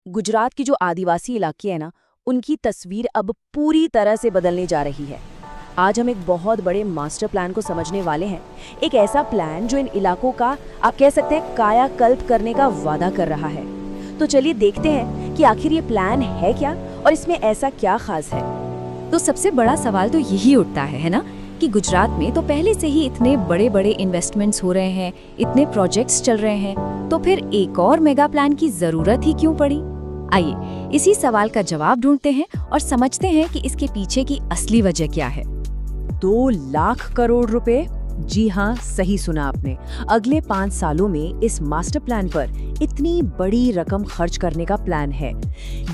गुजरात की जो आदिवासी इलाके हैं ना, उनकी तस्वीर अब पूरी तरह से बदलने जा रही है। आज हम एक बहुत बड़े मास्टर प्लान को समझने वाले हैं। एक ऐसा प्लान जो इन इलाकों का आप कह सकते हैं कायाकल्प करने का वादा कर रहा है। तो चलिए देखते हैं कि आखिर ये प्लान है क्या और इसमें ऐसा क्या खास है। तो सबसे बड़ा सवाल तो यही उठता है ना, कि गुजरात में तो पहले से ही इतने बड़े बड़े इन्वेस्टमेंट्स हो रहे हैं, इतने प्रोजेक्ट्स चल रहे हैं, तो फिर एक और मेगा प्लान की जरूरत ही क्यों पड़ी? आइए इसी सवाल का जवाब ढूंढते हैं और समझते हैं कि इसके पीछे की असली वजह क्या है। 2 लाख करोड़ रुपए, जी हाँ, सही सुना आपने। अगले 5 सालों में इस मास्टर प्लान पर इतनी बड़ी रकम खर्च करने का प्लान है।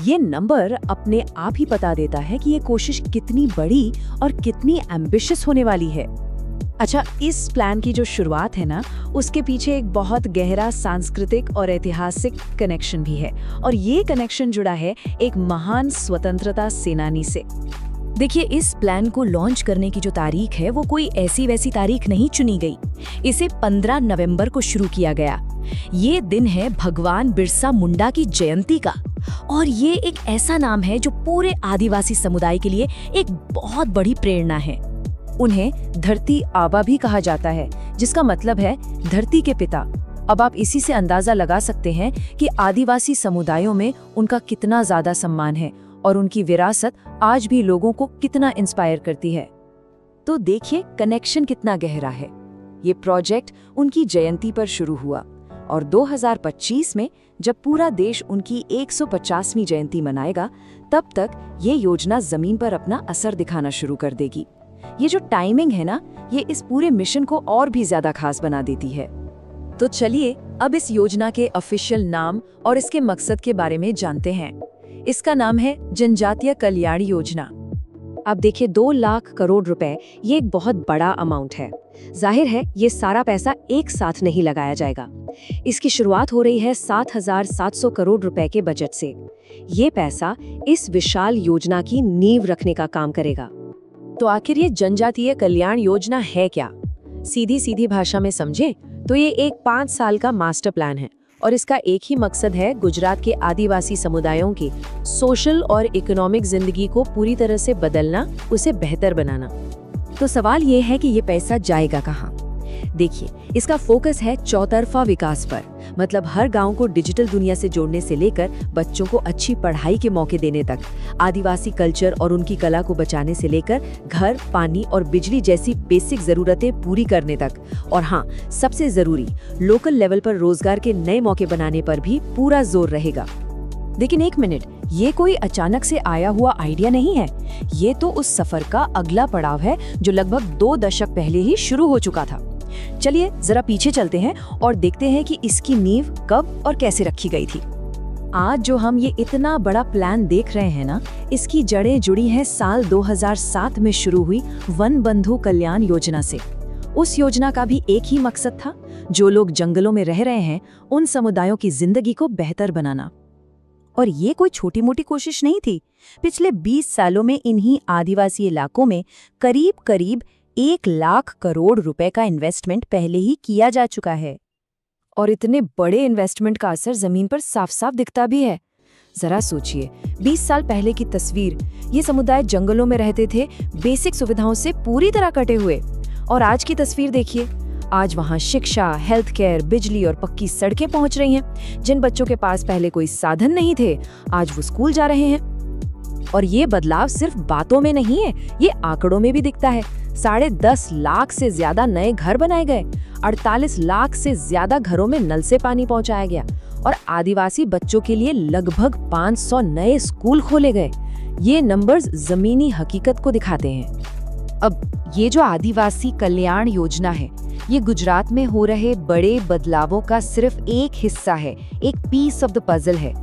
ये नंबर अपने आप ही बता देता है कि ये कोशिश कितनी बड़ी और कितनी एम्बिशियस होने वाली है। अच्छा, इस प्लान की जो शुरुआत है ना, उसके पीछे एक बहुत गहरा सांस्कृतिक और ऐतिहासिक कनेक्शन भी है, और ये कनेक्शन जुड़ा है एक महान स्वतंत्रता सेनानी से। देखिए, इस प्लान को लॉन्च करने की जो तारीख है वो कोई ऐसी वैसी तारीख नहीं चुनी गई। इसे 15 नवंबर को शुरू किया गया। ये दिन है भगवान बिरसा मुंडा की जयंती का, और ये एक ऐसा नाम है जो पूरे आदिवासी समुदाय के लिए एक बहुत बड़ी प्रेरणा है। उन्हें धरती आबा भी कहा जाता है, जिसका मतलब है धरती के पिता। अब आप इसी से अंदाजा लगा सकते हैं कि आदिवासी समुदायों में उनका कितना ज्यादा सम्मान है और उनकी विरासत आज भी लोगों को कितना इंस्पायर करती है। तो देखिए कनेक्शन कितना गहरा है। ये प्रोजेक्ट उनकी जयंती पर शुरू हुआ, और 2025 में जब पूरा देश उनकी 150वीं जयंती मनाएगा, तब तक ये योजना जमीन पर अपना असर दिखाना शुरू कर देगी। ये जो टाइमिंग है ना, ये इस पूरे मिशन को और भी ज्यादा खास बना देती है। तो चलिए अब इस योजना के ऑफिशियल नाम और इसके मकसद के बारे में जानते हैं। इसका नाम है जनजातीय कल्याण योजना। अब देखिए, 2 लाख करोड़ रुपए, ये एक बहुत बड़ा अमाउंट है। जाहिर है ये सारा पैसा एक साथ नहीं लगाया जाएगा। इसकी शुरुआत हो रही है 7,700 करोड़ रुपए के बजट से। ये पैसा इस विशाल योजना की नींव रखने का काम करेगा। तो आखिर ये जनजातीय कल्याण योजना है क्या? सीधी सीधी भाषा में समझे तो ये एक 5 साल का मास्टर प्लान है, और इसका एक ही मकसद है गुजरात के आदिवासी समुदायों की सोशल और इकोनॉमिक जिंदगी को पूरी तरह से बदलना, उसे बेहतर बनाना। तो सवाल ये है कि ये पैसा जाएगा कहाँ? देखिए, इसका फोकस है चौतरफा विकास पर, मतलब हर गांव को डिजिटल दुनिया से जोड़ने से लेकर बच्चों को अच्छी पढ़ाई के मौके देने तक, आदिवासी कल्चर और उनकी कला को बचाने से लेकर घर, पानी और बिजली जैसी बेसिक जरूरतें पूरी करने तक, और हाँ, सबसे जरूरी, लोकल लेवल पर रोजगार के नए मौके बनाने पर भी पूरा जोर रहेगा। लेकिन एक मिनट, ये कोई अचानक से आया हुआ आइडिया नहीं है। ये तो उस सफर का अगला पड़ाव है जो लगभग 2 दशक पहले ही शुरू हो चुका था। चलिए जरा पीछे चलते हैं और देखते हैं कि इसकी नींव कब और कैसे रखी गई थी। आज जो हम ये इतना बड़ा प्लान देख रहे हैं ना, इसकी जड़ें जुड़ी हैं साल 2007 में शुरू हुई वन बंधु कल्याण योजना से। उस योजना का भी एक ही मकसद था, जो लोग जंगलों में रह रहे हैं उन समुदायों की जिंदगी को बेहतर बनाना। और ये कोई छोटी मोटी कोशिश नहीं थी। पिछले 20 सालों में इन्हीं आदिवासी इलाकों में करीब 1 लाख करोड़ रुपए का इन्वेस्टमेंट पहले ही किया जा चुका है, और इतने बड़े इन्वेस्टमेंट का असर जमीन पर साफ साफ दिखता भी है। जरा सोचिए, 20 साल पहले की तस्वीर, ये समुदाय जंगलों में रहते थे, बेसिक सुविधाओं से पूरी तरह कटे हुए, और आज की तस्वीर देखिए। आज वहाँ शिक्षा, हेल्थ केयर, बिजली और पक्की सड़कें पहुँच रही हैं। जिन बच्चों के पास पहले कोई साधन नहीं थे, आज वो स्कूल जा रहे हैं। और ये बदलाव सिर्फ बातों में नहीं है, ये आंकड़ों में भी दिखता है। 10.5 लाख से ज्यादा नए घर बनाए गए, 48 लाख से ज्यादा घरों में नल से पानी पहुंचाया गया, और आदिवासी बच्चों के लिए लगभग 500 नए स्कूल खोले गए। ये नंबर्स जमीनी हकीकत को दिखाते हैं। अब ये जो आदिवासी कल्याण योजना है, ये गुजरात में हो रहे बड़े बदलावों का सिर्फ एक हिस्सा है, एक पीस ऑफ द पजल है।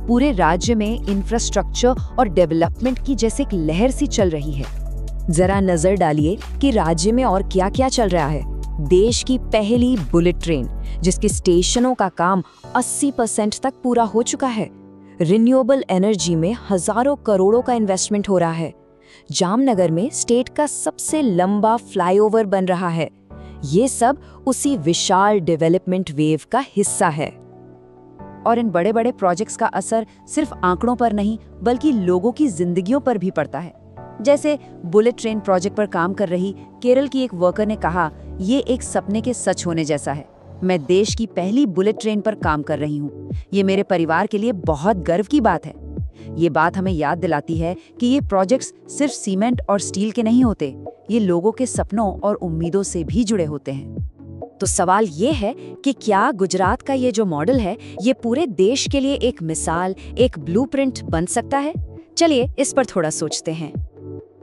पूरे राज्य में इंफ्रास्ट्रक्चर और डेवलपमेंट की जैसे एक लहर सी चल रही है। जरा नजर डालिए कि राज्य में और क्या क्या चल रहा है। देश की पहली बुलेट ट्रेन, जिसके स्टेशनों का काम 80% तक पूरा हो चुका है। रिन्यूएबल एनर्जी में हजारों करोड़ों का इन्वेस्टमेंट हो रहा है। जामनगर में स्टेट का सबसे लंबा फ्लाईओवर बन रहा है। ये सब उसी विशाल डेवलपमेंट वेव का हिस्सा है। और इन बड़े बड़े प्रोजेक्ट्स का असर सिर्फ आंकड़ों पर नहीं बल्कि लोगों की जिंदगियों पर भी पड़ता है। जैसे बुलेट ट्रेन प्रोजेक्ट पर काम कर रही केरल की एक वर्कर ने कहा, ये एक सपने के सच होने जैसा है। मैं देश की पहली बुलेट ट्रेन पर काम कर रही हूँ। ये मेरे परिवार के लिए बहुत गर्व की बात है। ये बात हमें याद दिलाती है कि ये प्रोजेक्ट्स सिर्फ सीमेंट और स्टील के नहीं होते, ये लोगों के सपनों और उम्मीदों से भी जुड़े होते हैं। तो सवाल ये है कि क्या गुजरात का ये जो मॉडल है ये पूरे देश के लिए एक मिसाल, एक ब्लूप्रिंट बन सकता है? चलिए इस पर थोड़ा सोचते हैं।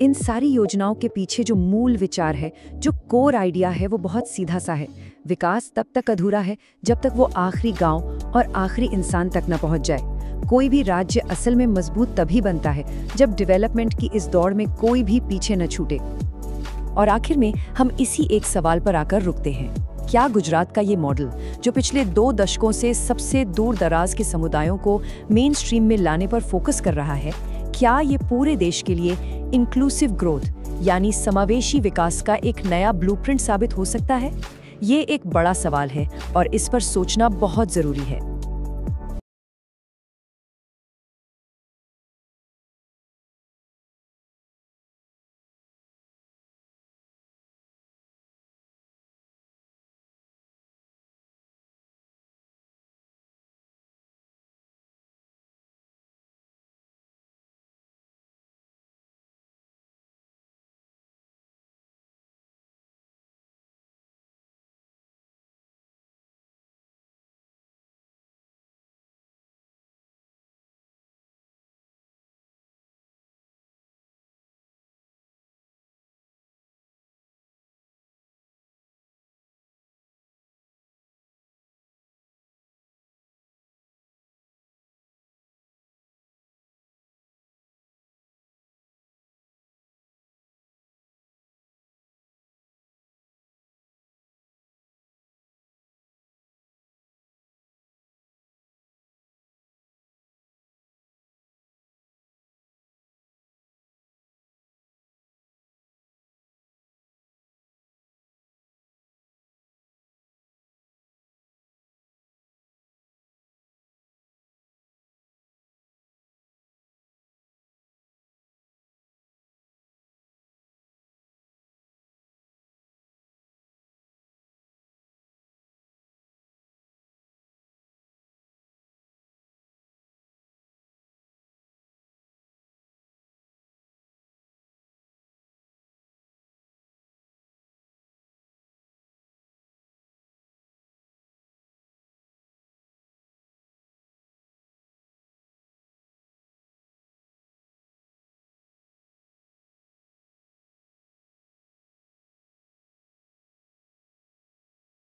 इन सारी योजनाओं के पीछे जो मूल विचार है, जो कोर आइडिया है, वो बहुत सीधा सा है। विकास तब तक अधूरा है जब तक वो आखिरी गांव और आखिरी इंसान तक न पहुंच जाए। कोई भी राज्य असल में मजबूत तभी बनता है जब डेवलपमेंट की इस दौड़ में कोई भी पीछे न छूटे। और आखिर में हम इसी एक सवाल पर आकर रुकते हैं। क्या गुजरात का ये मॉडल, जो पिछले 2 दशकों से सबसे दूर दराज के समुदायों को मेन स्ट्रीम में लाने पर फोकस कर रहा है, क्या ये पूरे देश के लिए इंक्लूसिव ग्रोथ यानी समावेशी विकास का एक नया ब्लूप्रिंट साबित हो सकता है? ये एक बड़ा सवाल है और इस पर सोचना बहुत जरूरी है।